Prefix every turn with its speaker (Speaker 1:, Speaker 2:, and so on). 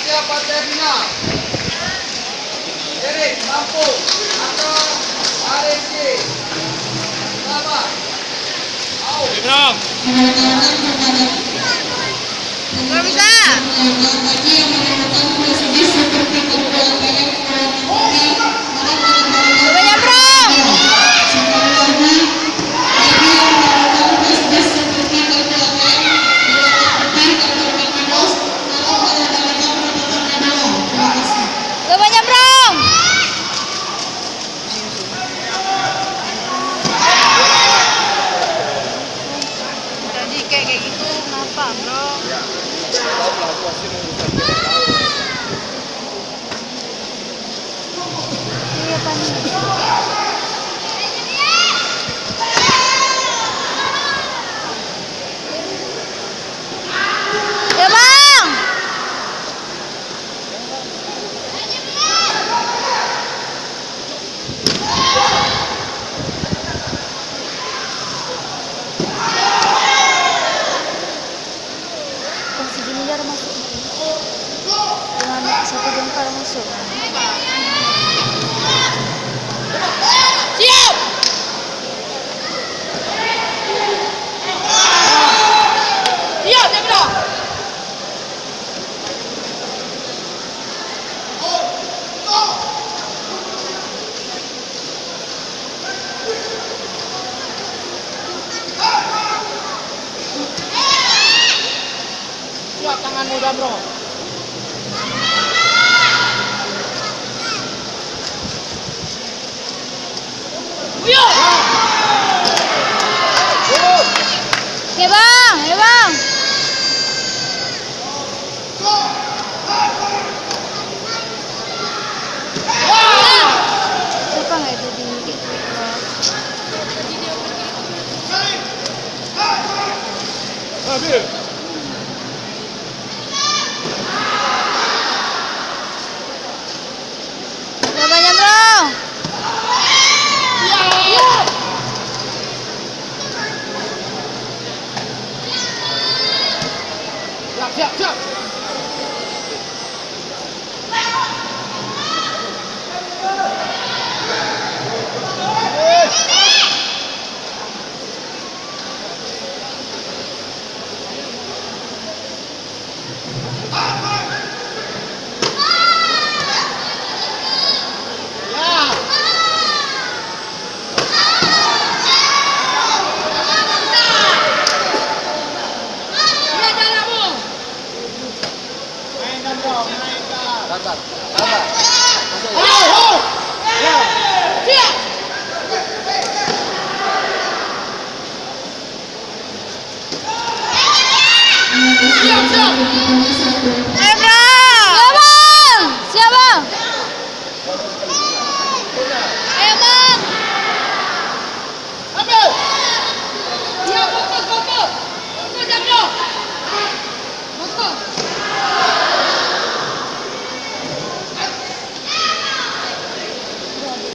Speaker 1: siap partai final. Erik, Lampung, atau ARC. Selamat. Au.
Speaker 2: Gak bisa. Coba nyamprong. Coba nyamprong. Tadi kayak gitu kenapa, bro?
Speaker 1: Tahu lah aku pasti mengurusan dia tahu.
Speaker 2: Iya, Pan. Ya, Bang. Oh, segini jar masuk. Dengan satu jengkal masuk. Siap. Siap, Jabra. Siap tanganmu, Jabro. Oke, Bang. Ya, Bang. Suka nggak itu di
Speaker 1: Ambil.
Speaker 2: Coba nyamprong.
Speaker 1: Siap, siap. Sabar, sabar. Masuk.